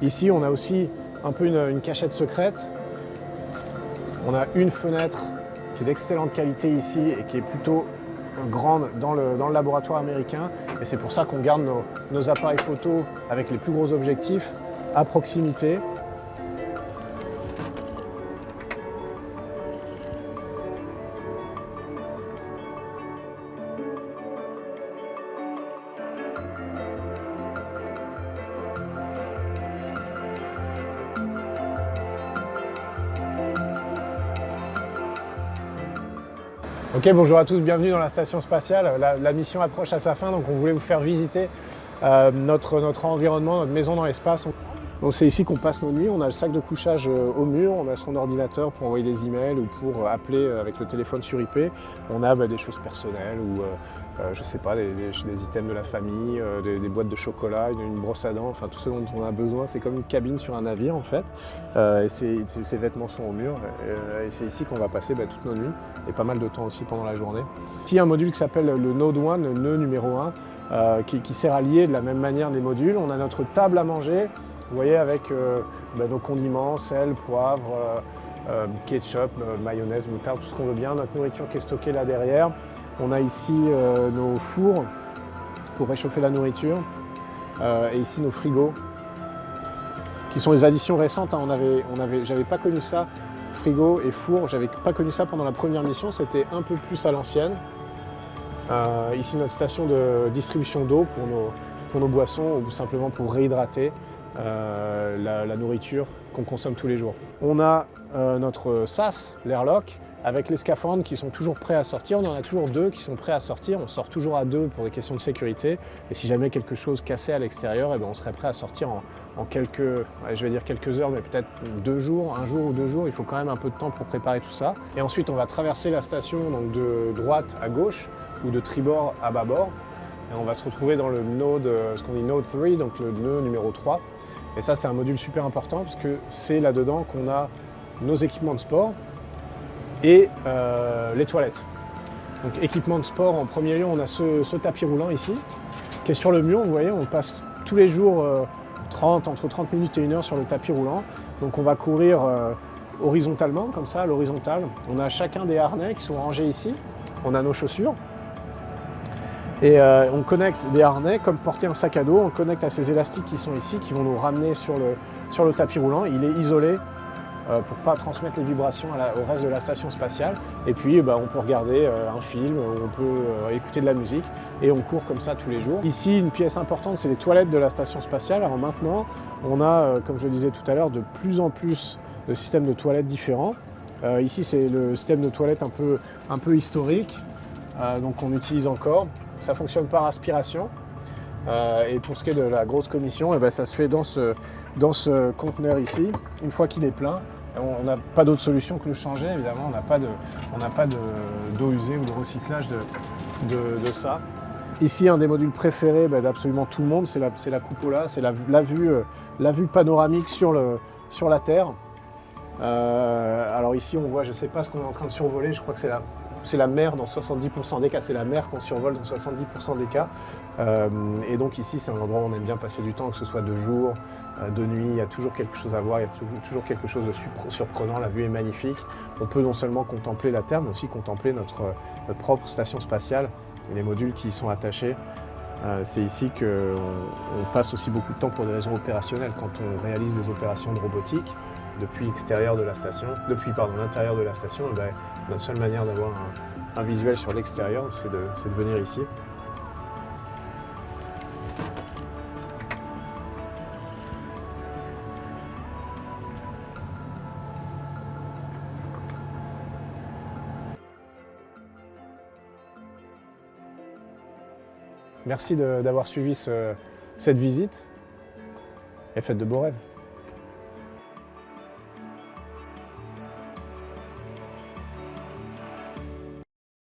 Ici, on a aussi un peu une cachette secrète. On a une fenêtre qui est d'excellente qualité ici et qui est plutôt grande dans le laboratoire américain. Et c'est pour ça qu'on garde nos appareils photo avec les plus gros objectifs à proximité. Ok, bonjour à tous, bienvenue dans la station spatiale. La mission approche à sa fin, donc on voulait vous faire visiter notre environnement, notre maison dans l'espace. Donc c'est ici qu'on passe nos nuits, on a le sac de couchage au mur, on a son ordinateur pour envoyer des emails ou pour appeler avec le téléphone sur IP. On a des choses personnelles ou je sais pas, des items de la famille, des boîtes de chocolat, une brosse à dents, enfin tout ce dont on a besoin. C'est comme une cabine sur un navire en fait. Et ces vêtements sont au mur et c'est ici qu'on va passer toutes nos nuits et pas mal de temps aussi pendant la journée. Ici il y a un module qui s'appelle le Node 1, le nœud numéro 1, qui sert à lier de la même manière les modules. On a notre table à manger. Vous voyez, avec nos condiments, sel, poivre, ketchup, mayonnaise, moutarde, tout ce qu'on veut bien. Notre nourriture qui est stockée là derrière. On a ici nos fours pour réchauffer la nourriture. Et ici nos frigos, qui sont des additions récentes. J'avais pas connu ça, frigo et four, j'avais pas connu ça pendant la première mission. C'était un peu plus à l'ancienne. Ici notre station de distribution d'eau pour nos boissons ou simplement pour réhydrater la nourriture qu'on consomme tous les jours. On a notre SAS, l'airlock, avec les scaphandres qui sont toujours prêts à sortir. On en a toujours deux qui sont prêts à sortir. On sort toujours à deux pour des questions de sécurité. Et si jamais quelque chose cassait à l'extérieur, on serait prêt à sortir en quelques heures, mais peut-être 2 jours, 1 jour ou 2 jours. Il faut quand même un peu de temps pour préparer tout ça. Et ensuite, on va traverser la station donc de droite à gauche ou de tribord à bâbord. Et on va se retrouver dans le node, ce qu'on dit node 3, donc le nœud numéro 3. Et ça, c'est un module super important parce que c'est là-dedans qu'on a nos équipements de sport et les toilettes. Donc équipement de sport, en premier lieu, on a ce tapis roulant ici, qui est sur le mur. Vous voyez, on passe tous les jours entre 30 minutes et 1 heure sur le tapis roulant. Donc on va courir horizontalement, comme ça, à l'horizontale. On a chacun des harnais qui sont rangés ici. On a nos chaussures. Et on connecte des harnais, comme porter un sac à dos, on connecte à ces élastiques qui sont ici, qui vont nous ramener sur le tapis roulant. Il est isolé pour ne pas transmettre les vibrations au reste de la station spatiale. Et puis on peut regarder un film, on peut écouter de la musique, et on court comme ça tous les jours. Ici, une pièce importante, c'est les toilettes de la station spatiale. Alors maintenant, on a, comme je le disais tout à l'heure, de plus en plus de systèmes de toilettes différents. Ici, c'est le système de toilette un peu historique, donc on utilise encore. Ça fonctionne par aspiration. Et pour ce qui est de la grosse commission, ça se fait dans ce conteneur ici. Une fois qu'il est plein, on n'a pas d'autre solution que le changer, évidemment. On n'a pas d'eau usée ou de recyclage de ça. Ici, un des modules préférés d'absolument tout le monde, c'est la cupola, c'est la vue panoramique sur la Terre. Alors ici, on voit, je ne sais pas ce qu'on est en train de survoler, je crois que c'est la mer dans 70% des cas, c'est la mer qu'on survole dans 70% des cas. Et donc ici, c'est un endroit où on aime bien passer du temps, que ce soit de jour, de nuit, il y a toujours quelque chose à voir, il y a toujours quelque chose de surprenant, la vue est magnifique. On peut non seulement contempler la Terre, mais aussi contempler notre propre station spatiale et les modules qui y sont attachés. C'est ici qu'on passe aussi beaucoup de temps pour des raisons opérationnelles, quand on réalise des opérations de robotique depuis l'intérieur de la station, notre seule manière d'avoir un visuel sur l'extérieur, c'est de venir ici. Merci d'avoir suivi cette visite et faites de beaux rêves.